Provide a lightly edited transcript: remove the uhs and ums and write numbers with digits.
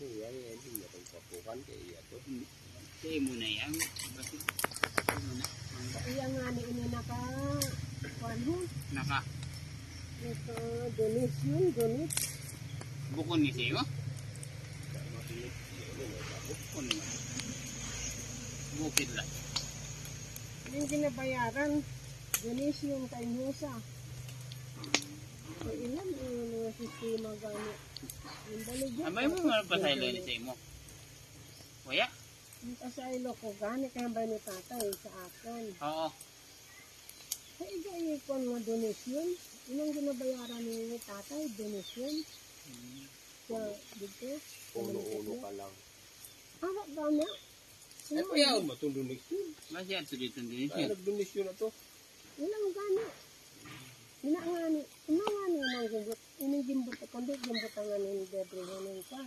Yan, hindi na pagpapukan kay iya to. Sige muna yan. Bakit? Iya nga ni ini naka-kuano. Donation. Bukon ni siyo? Bukon na. Bukid lang. Yung ginabayaran, donation kay Musa. So, ilan yung mga sistema gano'n? Yung baligyan. Abay mo mga pasaylo ni siyo mo? Kuya? Yung pasaylo ko, gano'n kaya ba ni tatay sa akin? Oo. Sa ikon mo donation, inang ginabayaran ni tatay, donation. So, dito, Uno-uno ka lang. harap gano'n. Eh, kaya mo itong donation. Masya ito dito din Kaya siya. nag-donation na to. Ilang gano'n. Inang gimbot, inang gimbot, kundi gimbot ang ni Debre ng kan.